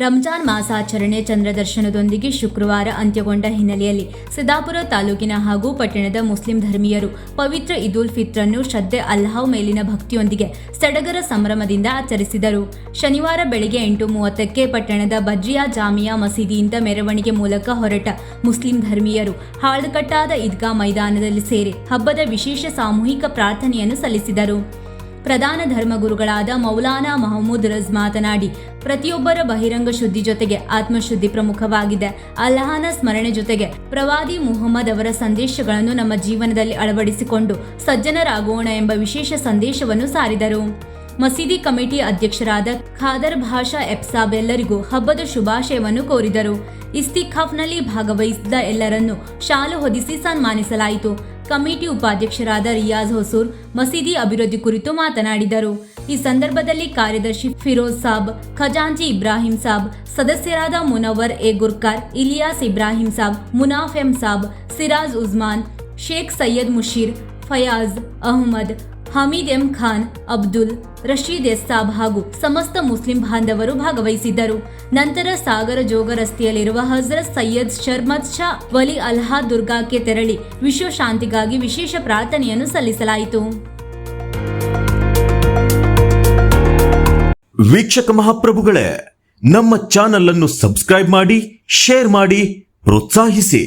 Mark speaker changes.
Speaker 1: ರಂಜಾನ್ ಮಾಸಾಚರಣೆ ಚಂದ್ರದರ್ಶನದೊಂದಿಗೆ ಶುಕ್ರವಾರ ಅಂತ್ಯಗೊಂಡ ಹಿನ್ನೆಲೆಯಲ್ಲಿ ಸಿದ್ದಾಪುರ ತಾಲೂಕಿನ ಹಾಗೂ ಪಟ್ಟಣದ ಮುಸ್ಲಿಂ ಧರ್ಮೀಯರು ಪವಿತ್ರ ಈದ್ ಉಲ್ ಫಿತ್ರ್ ಅನ್ನು ಶ್ರದ್ಧೆ ಅಲ್ಲಾಹ್ ಮೇಲಿನ ಭಕ್ತಿಯೊಂದಿಗೆ ಸಡಗರ ಸಂಭ್ರಮದಿಂದ ಆಚರಿಸಿದರು. ಶನಿವಾರ ಬೆಳಗ್ಗೆ 8:30ಕ್ಕೆ ಪಟ್ಟಣದ ಬಜ್ರಿಯಾ ಜಾಮಿಯಾ ಮಸೀದಿಯಿಂದ ಮೆರವಣಿಗೆ ಮೂಲಕ ಹೊರಟ ಮುಸ್ಲಿಂ ಧರ್ಮೀಯರು ಹಾಳ್ಕಟ್ಟಾದ ಈದ್ಗಾ ಮೈದಾನದಲ್ಲಿ ಸೇರಿ ಹಬ್ಬದ ವಿಶೇಷ ಸಾಮೂಹಿಕ ಪ್ರಾರ್ಥನೆಯನ್ನು ಸಲ್ಲಿಸಿದರು. ಪ್ರಧಾನ ಧರ್ಮಗುರುಗಳಾದ ಮೌಲಾನಾ ಮಹಮೂದ್ ರಜ್ ಮಾತನಾಡಿ, ಪ್ರತಿಯೊಬ್ಬರ ಬಹಿರಂಗ ಶುದ್ಧಿ ಜೊತೆಗೆ ಆತ್ಮಶುದ್ಧಿ ಪ್ರಮುಖವಾಗಿದೆ. ಅಲ್ಲಾಹನ ಸ್ಮರಣೆ ಜೊತೆಗೆ ಪ್ರವಾದಿ ಮುಹಮ್ಮದ್ ಅವರ ಸಂದೇಶಗಳನ್ನು ನಮ್ಮ ಜೀವನದಲ್ಲಿ ಅಳವಡಿಸಿಕೊಂಡು ಸಜ್ಜನರಾಗೋಣ ಎಂಬ ವಿಶೇಷ ಸಂದೇಶವನ್ನು ಸಾರಿದರು. ಮಸೀದಿ ಕಮಿಟಿ ಅಧ್ಯಕ್ಷರಾದ ಖಾದರ್ ಭಾಷಾ ಎಪ್ಸಾಬ್ ಎಲ್ಲರಿಗೂ ಹಬ್ಬದ ಶುಭಾಶಯವನ್ನು ಕೋರಿದರು. ಇಸ್ತಿಖಾಫ್ನಲ್ಲಿ ಭಾಗವಹಿಸಿದ ಎಲ್ಲರನ್ನೂ ಶಾಲು ಹೊದಿಸಿ ಸನ್ಮಾನಿಸಲಾಯಿತು. ಕಮಿಟಿ ಉಪಾಧ್ಯಕ್ಷರಾದ ರಿಯಾಜ್ ಹೊಸೂರ್ ಮಸೀದಿ ಅಭಿವೃದ್ಧಿ ಕುರಿತು ಮಾತನಾಡಿದರು. ಈ ಸಂದರ್ಭದಲ್ಲಿ ಕಾರ್ಯದರ್ಶಿ ಫಿರೋಜ್ ಸಾಬ್, ಖಜಾಂಚಿ ಇಬ್ರಾಹಿಂ ಸಾಬ್, ಸದಸ್ಯರಾದ Munavar A Gurkar, Ilyas Ibrahim Saab, Munaf M Saab, Siraj Usman, Sheikh Syed Musheer, Fayaz Ahmed, Hameed M Khan, Abdul Rasheed S Saab ಹಾಗೂ ಸಮಸ್ತ ಮುಸ್ಲಿಂ ಬಾಂಧವರು ಭಾಗವಹಿಸಿದ್ದರು. ನಂತರ ಸಾಗರ ಜೋಗ ರಸ್ತೆಯಲ್ಲಿರುವ ಹಜರತ್ ಸೈಯದ್ ಶರ್ಮದ್ ಶಾ ವಲಿ ಅಲ್ಹಾ ದುರ್ಗಾಕ್ಕೆ ತೆರಳಿ ವಿಶ್ವ ಶಾಂತಿಗಾಗಿ ವಿಶೇಷ ಪ್ರಾರ್ಥನೆಯನ್ನು ಸಲ್ಲಿಸಲಾಯಿತು.
Speaker 2: ವೀಕ್ಷಕ ಮಹಾಪ್ರಭುಗಳೇ, ನಮ್ಮ ಚಾನೆಲ್ ಅನ್ನು ಸಬ್ಸ್ಕ್ರೈಬ್ ಮಾಡಿ, ಶೇರ್ ಮಾಡಿ, ಪ್ರೋತ್ಸಾಹಿಸಿ.